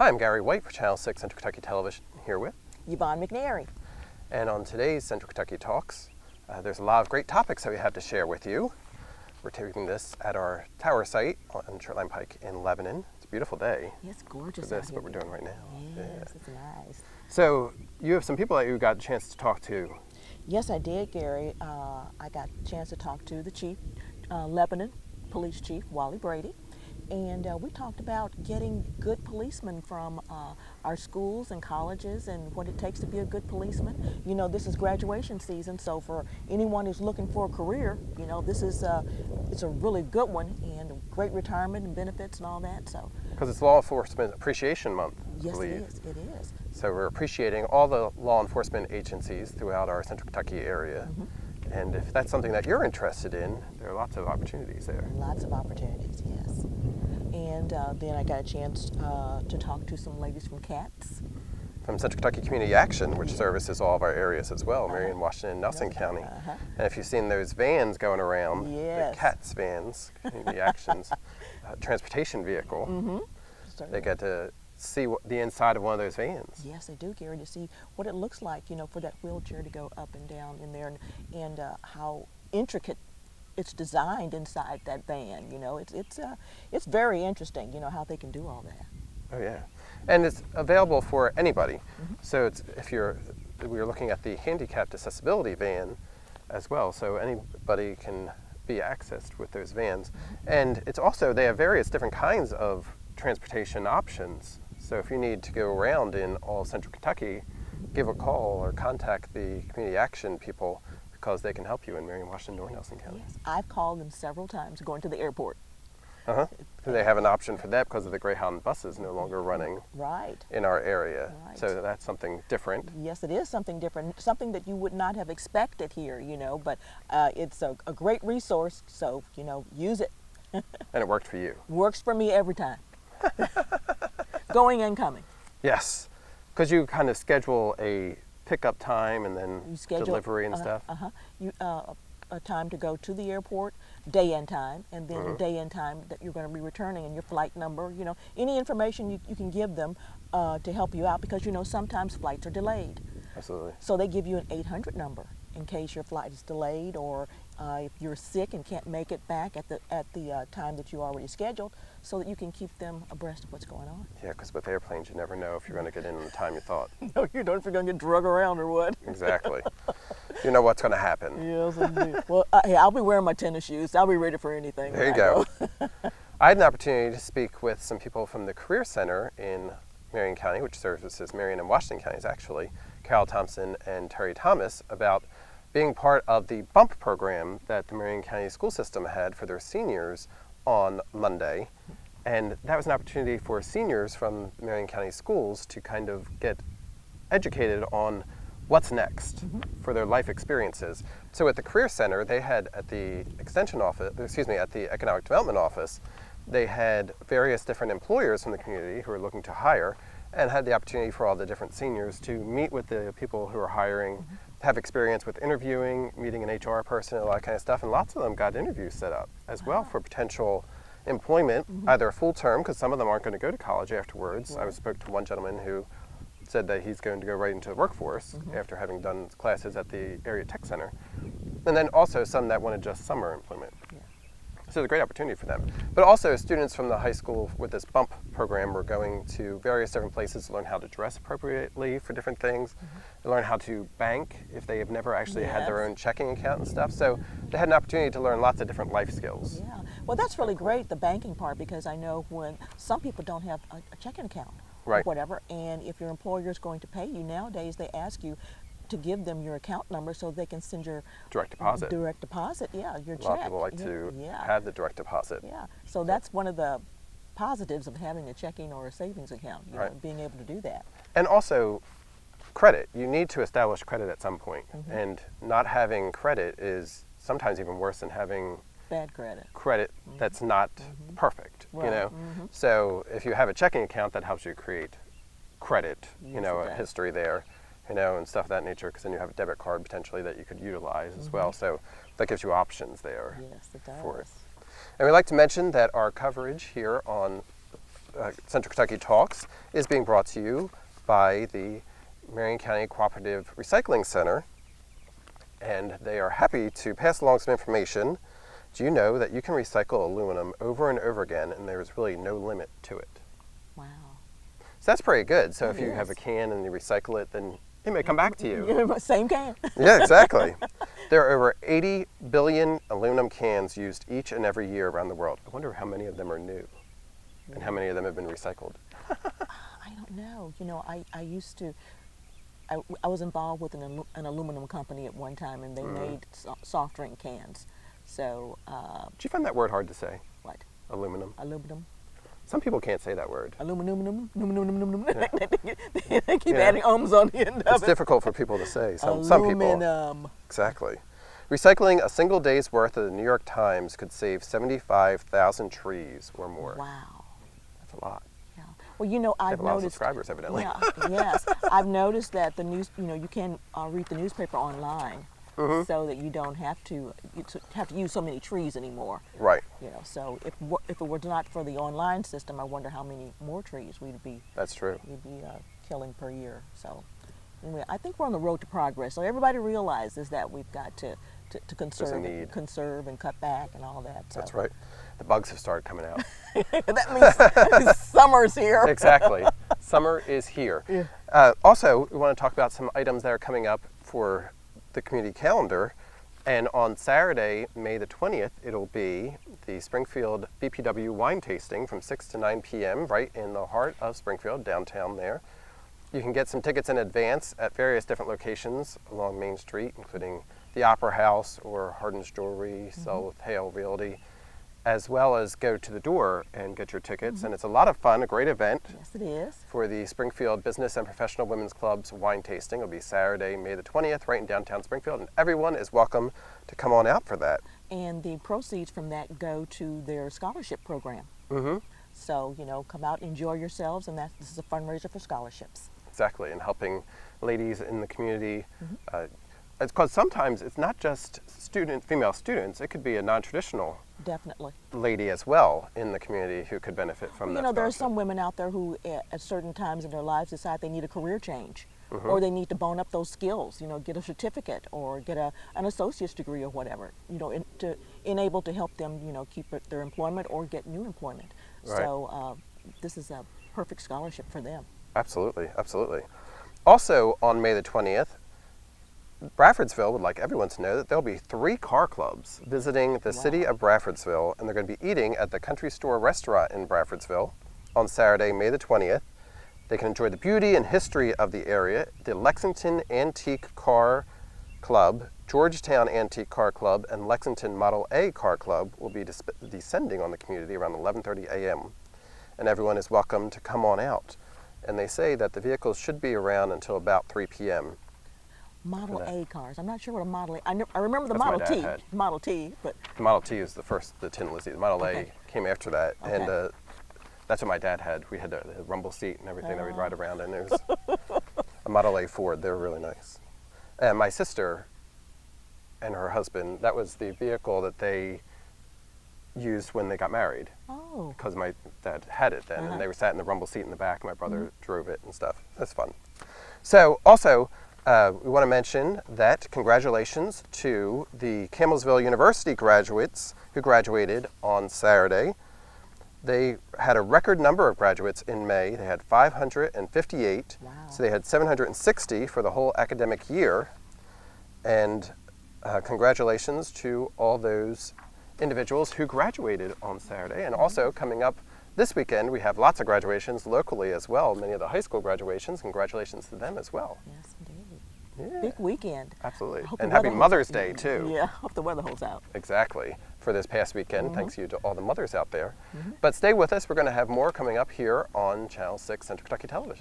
Hi, I'm Gary White for Channel 6 Central Kentucky Television, here with Yvonne McNary. And on today's Central Kentucky Talks, there's a lot of great topics that we have to share with you. We're taking this at our tower site on Shortline Pike in Lebanon. It's a beautiful day. It's gorgeous So out this is here. what we're doing right now. Yes, it's nice. So you have some people that you got a chance to talk to. Yes, I did, Gary. I got a chance to talk to the chief, Lebanon Police Chief Wally Brady. And we talked about getting good policemen from our schools and colleges and what it takes to be a good policeman. You know, this is graduation season, so for anyone who's looking for a career, you know, this is it's a really good one, and great retirement and benefits and all that. So Because it's Law Enforcement Appreciation Month, I yes, believe. it is. It is. So we're appreciating all the law enforcement agencies throughout our Central Kentucky area. And if that's something that you're interested in, there are lots of opportunities there. Lots of opportunities, yes. And then I got a chance to talk to some ladies from CATS. From Central Kentucky Community Action, which services all of our areas as well, Marion, Washington, and Nelson County. And if you've seen those vans going around, Yes. the CATS vans, Community Action's transportation vehicle, they get to see the inside of one of those vans. Yes, they do, Gary, to see what it looks like, you know, for that wheelchair to go up and down in there, and how intricate it's designed inside that van. You know, it's very interesting, you know, how they can do all that. Oh yeah, and it's available for anybody. So it's we're looking at the handicapped accessibility van as well. So anybody can be accessed with those vans, and it's also they have various different kinds of transportation options. So if you need to go around in all Central Kentucky, give a call or contact the Community Action people because they can help you in Marion, Washington, or Nelson County. Yes, I've called them several times going to the airport. They have an option for that because of the Greyhound buses no longer running Right. in our area. Right. So that's something different. Yes, it is something different, something that you would not have expected here, you know, but it's a great resource, so, you know, use it. And it worked for you. Works for me every time. Going and coming. Yes, because you kind of schedule a pickup time and then You schedule delivery and stuff. A time to go to the airport, day and time, and then a day and time that you're going to be returning, and your flight number, you know, any information you can give them to help you out, because, you know, sometimes flights are delayed. Absolutely. So they give you an 800 number in case your flight is delayed, or if you're sick and can't make it back at the time that you already scheduled, so that you can keep them abreast of what's going on. Yeah, because with airplanes, you never know if you're going to get in on the time you thought. No, you don't, if you're going to get drug around or what. Exactly. You know what's going to happen. Yes, indeed. Well, hey, I'll be wearing my tennis shoes. I'll be ready for anything. There you go. I had an opportunity to speak with some people from the Career Center in Marion County, which services Marion and Washington counties actually, Carol Thompson and Terry Thomas, about being part of the BUMP program that the Marion County school system had for their seniors on Monday. And that was an opportunity for seniors from Marion County schools to kind of get educated on what's next for their life experiences. So at the Career Center, they had at the Extension Office, at the Economic Development Office, they had various different employers from the community who were looking to hire, and had the opportunity for all the different seniors to meet with the people who are hiring, have experience with interviewing, meeting an HR person, and all that kind of stuff. And lots of them got interviews set up as well for potential employment, either full term, because some of them aren't going to go to college afterwards. I spoke to one gentleman who said that he's going to go right into the workforce after having done classes at the area tech center. And then also some that wanted just summer employment. So it's a great opportunity for them. But also students from the high school with this BUMP program were going to various different places to learn how to dress appropriately for different things, to learn how to bank if they have never actually had their own checking account and stuff. So they had an opportunity to learn lots of different life skills. Yeah, well, that's really great, the banking part, because I know when some people don't have a checking account or whatever, and if your employer is going to pay you, nowadays they ask you to give them your account number so they can send your direct deposit. Your check. A lot of people like to have the direct deposit. Yeah, so that's one of the positives of having a checking or a savings account, you know, being able to do that. And also credit. You need to establish credit at some point, and not having credit is sometimes even worse than having bad credit. That's not perfect, you know. So if you have a checking account, that helps you create credit, you know, a history there, you know, and stuff of that nature, because then you have a debit card potentially that you could utilize as well. So that gives you options there Yes, it does. for it. And we'd like to mention that our coverage here on Central Kentucky Talks is being brought to you by the Marion County Cooperative Recycling Center, and they are happy to pass along some information. Do you know that you can recycle aluminum over and over again, and there's really no limit to it? Wow. So that's pretty good. So It if you have is. a can and you recycle it, then it may come back to you. Yeah, same can. Yeah, exactly. There are over 80 billion aluminum cans used each and every year around the world. I wonder how many of them are new and how many of them have been recycled. I don't know. You know, I used to, I was involved with an aluminum company at one time, and they made soft drink cans. So, Did you find that word hard to say? what? Aluminum. Aluminum? Some people can't say that word. Aluminum. Yeah. They keep Yeah. adding ums on the end of It's it. difficult for people to say. Some people. Aluminum. Exactly. Recycling a single day's worth of the New York Times could save 75,000 trees or more. Wow. That's a lot. Yeah. Well, you know, They I've have a lot of noticed. subscribers, evidently. Yeah. Yes. I've noticed that the news. You know, you can read the newspaper online, so that you don't have to use so many trees anymore. Right. You know, so if it were not for the online system, I wonder how many more trees we'd be That's true. killing per year. So, anyway, I think we're on the road to progress. So everybody realizes that we've got to conserve and cut back and all that. So. That's right. The bugs have started coming out. That means summer's here. Exactly. Summer is here. Yeah. Also, we want to talk about some items that are coming up for the community calendar. And on Saturday, May the 20th, it'll be the Springfield BPW wine tasting from 6 to 9 p.m. right in the heart of Springfield, downtown there. You can get some tickets in advance at various different locations along Main Street, including the Opera House or Hardin's Jewelry, South Hale Realty, as well as go to the door and get your tickets. And it's a lot of fun, a great event. Yes, it is. For the Springfield Business and Professional Women's Club's wine tasting. It'll be Saturday, May the 20th, right in downtown Springfield, and everyone is welcome to come on out for that. And the proceeds from that go to their scholarship program. Mm-hmm. So, you know, come out, enjoy yourselves, and this is a fundraiser for scholarships. Exactly, and helping ladies in the community. Because sometimes it's not just female students, it could be a non-traditional Definitely. lady as well in the community who could benefit from that You know, there are scholarship. some women out there who, at certain times in their lives, decide they need a career change, or they need to bone up those skills. You know, get a certificate or get an associate's degree or whatever. You know, to enable to help them, you know, keep their employment or get new employment. Right. So this is a perfect scholarship for them. Absolutely, absolutely. Also on May the 20th, Bradfordsville would like everyone to know that there'll be 3 car clubs visiting the city of Bradfordsville, and they're going to be eating at the Country Store restaurant in Bradfordsville on Saturday, May the 20th. They can enjoy the beauty and history of the area. The Lexington Antique Car Club, Georgetown Antique Car Club, and Lexington Model A Car Club will be descending on the community around 11:30 a.m. And everyone is welcome to come on out. And they say that the vehicles should be around until about 3 p.m. Model A cars. I'm not sure what a Model A. I remember the That's what my Model dad T. had. Model T, but The Model T is the Tin Lizzie. The Model Okay. A came after that, and Okay. that's what my dad had. We had the rumble seat and everything that we'd ride around in. There's a Model A Ford. They were really nice. And my sister and her husband, that was the vehicle that they used when they got married, oh, because my dad had it then, and they were sat in the rumble seat in the back, and my brother drove it and stuff. That's fun. So also, we want to mention that congratulations to the Campbellsville University graduates who graduated on Saturday. They had a record number of graduates in May. They had 558. Wow. So they had 760 for the whole academic year. And congratulations to all those individuals who graduated on Saturday. And also coming up this weekend, we have lots of graduations locally as well. Many of the high school graduations. Congratulations to them as well. yes, indeed. Yeah. Big weekend. Absolutely. I hope the And happy weather holds Mother's out. Day too. Yeah, hope the weather holds out. Exactly. For this past weekend. Thanks you to all the mothers out there. But stay with us. We're going to have more coming up here on Channel 6 Central Kentucky Television.